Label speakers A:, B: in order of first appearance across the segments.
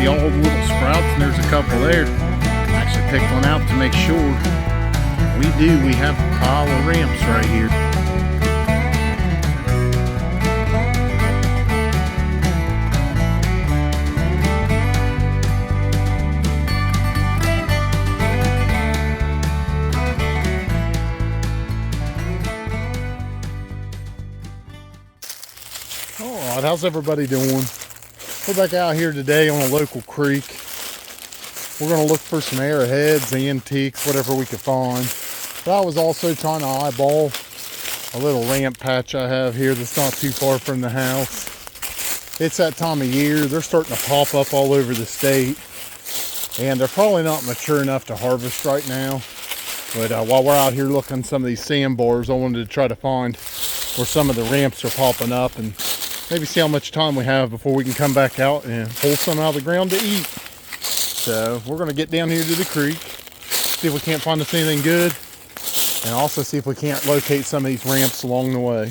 A: see all the little sprouts, and there's a couple there. Actually picked one out to make sure. We have a pile of ramps right here. Alright, how's everybody doing? We're back out here today on a local creek. We're going to look for some arrowheads, antiques, whatever we could find. But I was also trying to eyeball a little ramp patch I have here that's not too far from the house. It's that time of year. They're starting to pop up all over the state. And they're probably not mature enough to harvest right now. But while we're out here looking some of these sandbars, I wanted to try to find where some of the ramps are popping up and maybe see how much time we have before we can come back out and pull some out of the ground to eat. So we're going to get down here to the creek, see if we can't find us anything good, and also see if we can't locate some of these ramps along the way.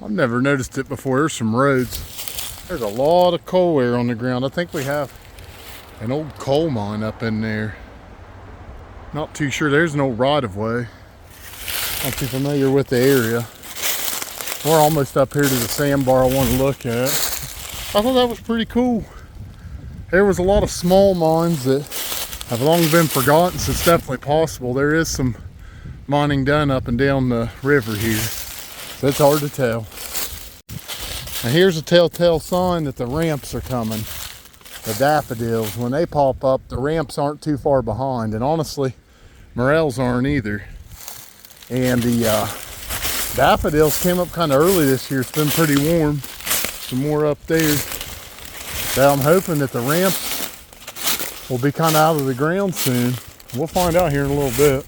A: I've never noticed it before. There's some roads. There's a lot of coal air on the ground. I think we have an old coal mine up in there. Not too sure. There's an old right-of-way. Not too familiar with the area. We're almost up here to the sandbar I want to look at. I thought that was pretty cool. There was a lot of small mines that have long been forgotten, so it's definitely possible. There is some mining done up and down the river here, so it's hard to tell. And here's a telltale sign that the ramps are coming. The daffodils, when they pop up, the ramps aren't too far behind, and honestly, morels aren't either. And the daffodils came up kind of early this year. It's been pretty warm. Some more up there. So I'm hoping that the ramps will be kind of out of the ground soon. We'll find out here in a little bit.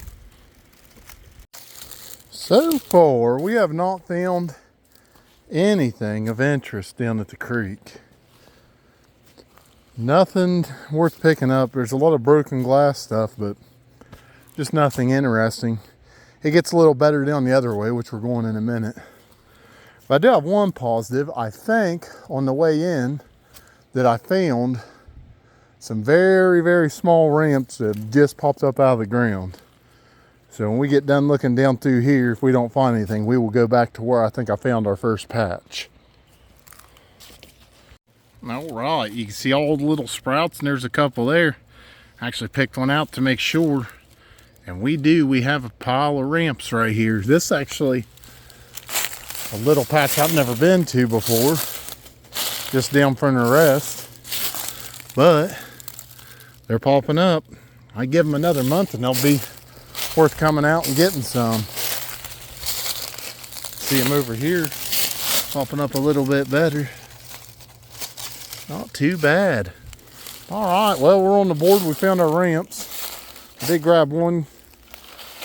A: So far, we have not found anything of interest down at the creek. Nothing worth picking up. There's a lot of broken glass stuff, but just nothing interesting. It gets a little better down the other way, which we're going in a minute. But I do have one positive. I think on the way in that I found some very, very small ramps that have just popped up out of the ground. So when we get done looking down through here, if we don't find anything, we will go back to where I think I found our first patch. All right, you can see all the little sprouts, and there's a couple there. I actually picked one out to make sure. And we have a pile of ramps right here. This is actually a little patch I've never been to before, just down from the rest. But they're popping up. I give them another month and they'll be worth coming out and getting some. See them over here, popping up a little bit better. Not too bad. All right, well, we're on the board. We found our ramps. I did grab one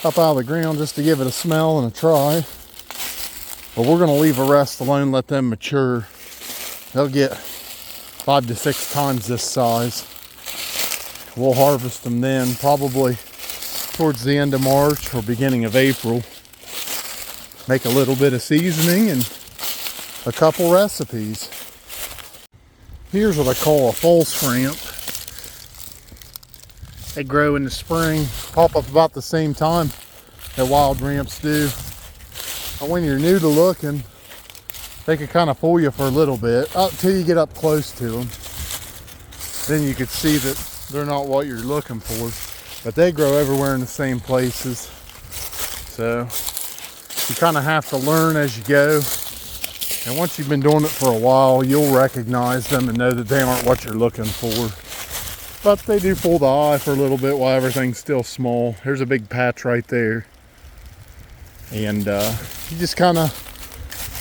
A: up out of the ground just to give it a smell and a try. But we're gonna leave the rest alone, let them mature. They'll get 5 to 6 times this size. We'll harvest them then, probably towards the end of March or beginning of April. Make a little bit of seasoning and a couple recipes. Here's what I call a false ramp. They grow in the spring, pop up about the same time that wild ramps do. But when you're new to looking, they can kind of fool you for a little bit until you get up close to them. Then you could see that they're not what you're looking for. But they grow everywhere in the same places. So you kind of have to learn as you go. And once you've been doing it for a while, you'll recognize them and know that they aren't what you're looking for. But they do fool the eye for a little bit while everything's still small. There's a big patch right there. And you just kind of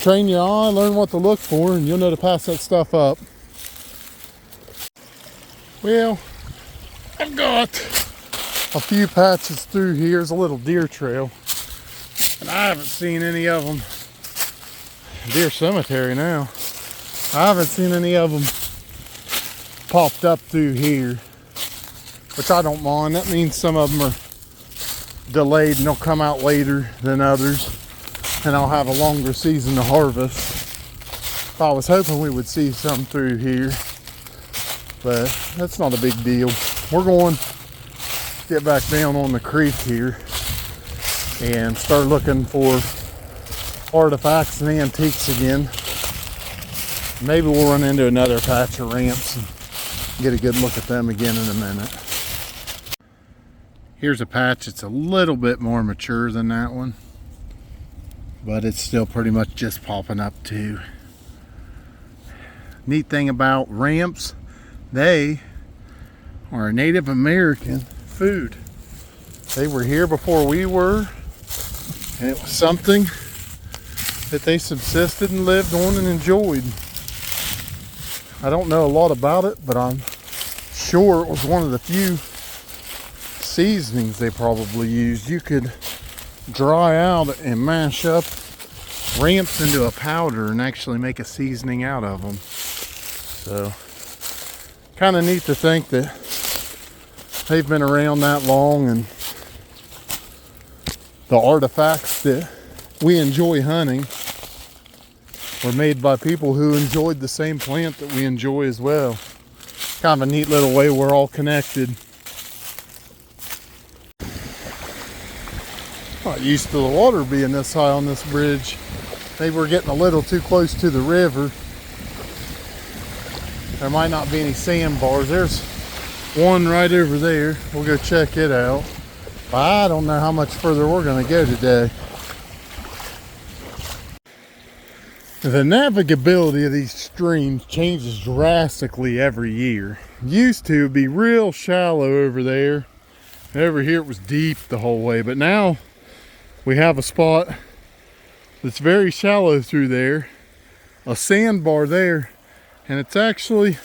A: train your eye, learn what to look for, and you'll know to pass that stuff up. Well, I've got a few patches through here. There's a little deer trail. And I haven't seen any of them. Deer cemetery now. I haven't seen any of them popped up through here, which I don't mind. That means some of them are delayed and they'll come out later than others, and I'll have a longer season to harvest. I was hoping we would see some through here. but that's not a big deal. We're going to get back down on the creek here and start looking for artifacts and antiques again. Maybe we'll run into another patch of ramps and get a good look at them again in a minute. Here's a patch that's a little bit more mature than that one, but it's still pretty much just popping up too. Neat thing about ramps, they are a Native American food. They were here before we were, and it was something that they subsisted and lived on and enjoyed. I don't know a lot about it, but I'm sure it was one of the few seasonings they probably used. You could dry out and mash up ramps into a powder and actually make a seasoning out of them. So, kind of neat to think that they've been around that long, and the artifacts that we enjoy hunting were made by people who enjoyed the same plant that we enjoy as well. Kind of a neat little way we're all connected. Not used to the water being this high on this bridge. Maybe we're getting a little too close to the river. There might not be any sandbars. There's one right over there. We'll go check it out. But I don't know how much further we're going to go today. The navigability of these streams changes drastically every year. Used to be real shallow over there. Over here it was deep the whole way, but now we have a spot that's very shallow through there, a sandbar there, and it's actually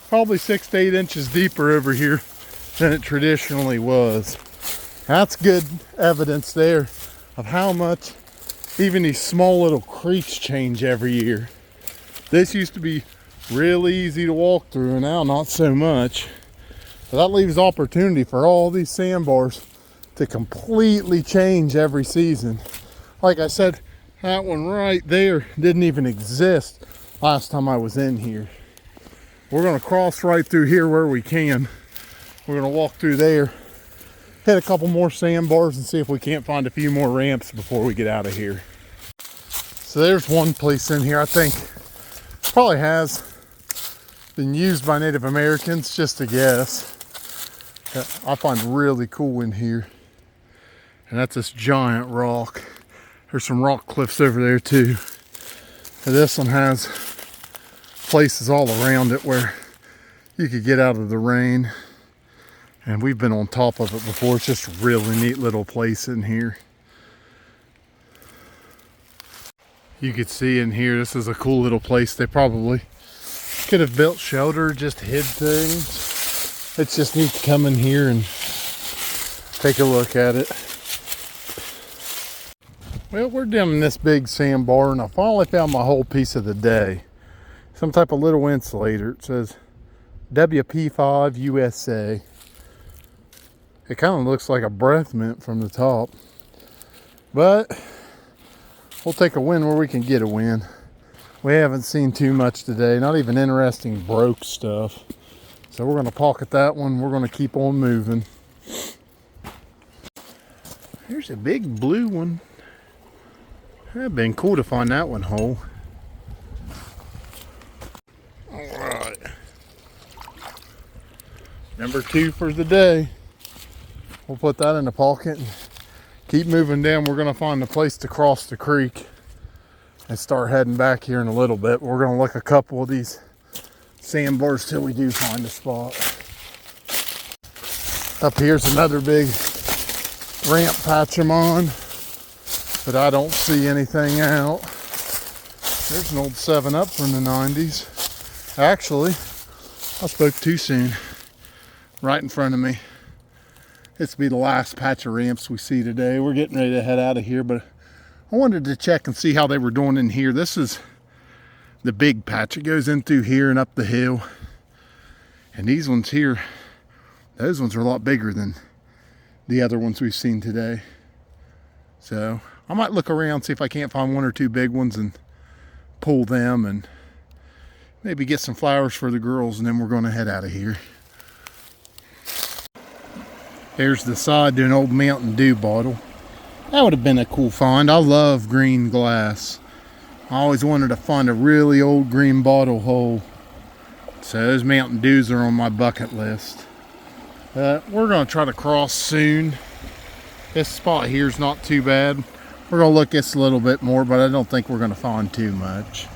A: probably 6 to 8 inches deeper over here than it traditionally was. That's good evidence there of how much even these small little creeks change every year. This used to be really easy to walk through, and now not so much. But that leaves opportunity for all these sandbars to completely change every season. Like I said, that one right there didn't even exist last time I was in here. We're gonna cross right through here where we can. We're gonna walk through there, hit a couple more sandbars, and see if we can't find a few more ramps before we get out of here. So there's one place in here I think probably has been used by Native Americans, just a guess, that I find really cool in here. And that's this giant rock. There's some rock cliffs over there too. And this one has places all around it where you could get out of the rain. And we've been on top of it before. It's just a really neat little place in here. You could see in here, this is a cool little place. They probably could have built shelter, just hid things. It's just neat to come in here and take a look at it. Well, we're down in this big sandbar, and I finally found my whole piece of the day. Some type of little insulator. It says WP5 USA. It kind of looks like a breath mint from the top. But we'll take a win where we can get a win. We haven't seen too much today. Not even interesting broke stuff. So we're going to pocket that one. We're going to keep on moving. Here's a big blue one. That'd been cool to find that one whole. Alright. Number 2 for the day. We'll put that in the pocket and keep moving down. We're going to find a place to cross the creek and start heading back here in a little bit. We're going to look a couple of these sandbars till we do find a spot. Up here's another big ramp patch I'm on, but I don't see anything out. There's an old 7-Up from the 90s. Actually, I spoke too soon. Right in front of me. This will be the last patch of ramps we see today. We're getting ready to head out of here, but I wanted to check and see how they were doing in here. This is the big patch. It goes in through here and up the hill. And these ones here, those ones are a lot bigger than the other ones we've seen today. So I might look around, see if I can't find 1 or 2 big ones and pull them, and maybe get some flowers for the girls, and then we're gonna head out of here. There's the side to an old Mountain Dew bottle. That would have been a cool find. I love green glass. I always wanted to find a really old green bottle hole. So those Mountain Dews are on my bucket list. We're gonna try to cross soon. This spot here is not too bad. We're gonna look this a little bit more, but I don't think we're gonna find too much.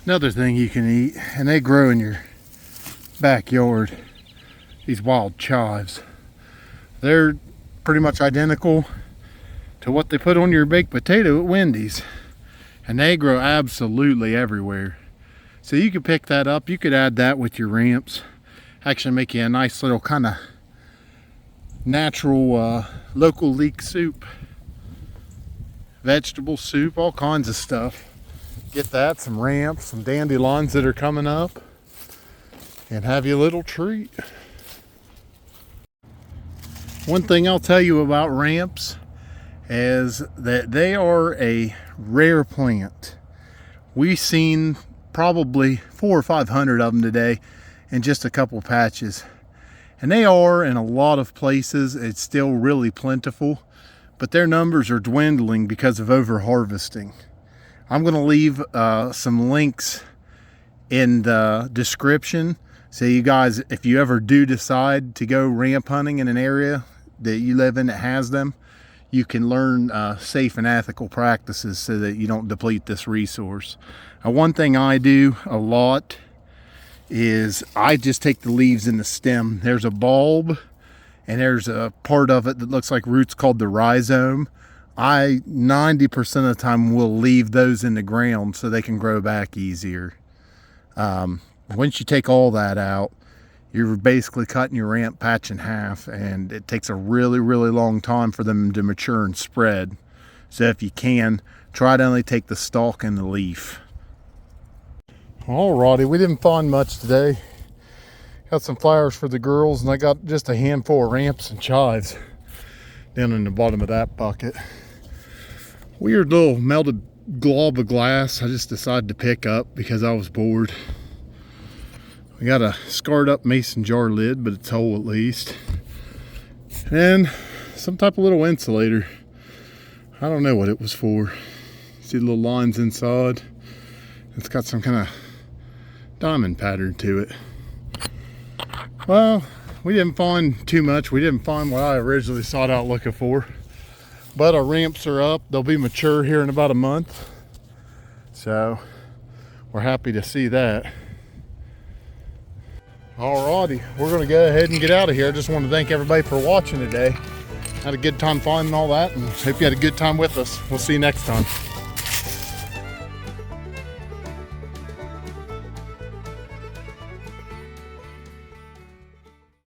A: Another thing you can eat, and they grow in your backyard, these wild chives. They're pretty much identical to what they put on your baked potato at Wendy's. And they grow absolutely everywhere. So you could pick that up, you could add that with your ramps. Actually make you a nice little kind of natural local leek soup. Vegetable soup, all kinds of stuff. Get that, some ramps, some dandelions that are coming up, and have you a little treat. One thing I'll tell you about ramps is that they are a rare plant. We've seen probably 400 or 500 of them today in just a couple patches. And they are in a lot of places. It's still really plentiful, but their numbers are dwindling because of over harvesting. I'm going to leave some links in the description. So you guys, if you ever do decide to go ramp hunting in an area that you live in that has them, you can learn safe and ethical practices so that you don't deplete this resource. One thing I do a lot is I just take the leaves in the stem. There's a bulb and there's a part of it that looks like roots called the rhizome. I 90% of the time will leave those in the ground so they can grow back easier. Once you take all that out, you're basically cutting your ramp patch in half, and it takes a really, really long time for them to mature and spread. So if you can, try to only take the stalk and the leaf. Alrighty, we didn't find much today. Got some flowers for the girls, and I got just a handful of ramps and chives down in the bottom of that bucket. Weird little melted glob of glass I just decided to pick up because I was bored. We got a scarred up mason jar lid, but it's whole at least. And some type of little insulator. I don't know what it was for. See the little lines inside? It's got some kind of diamond pattern to it. Well, we didn't find too much. We didn't find what I originally sought out looking for. But our ramps are up. They'll be mature here in about a month. So we're happy to see that. Alrighty, we're gonna go ahead and get out of here. I just want to thank everybody for watching today. Had a good time finding all that, and hope you had a good time with us. We'll see you next time.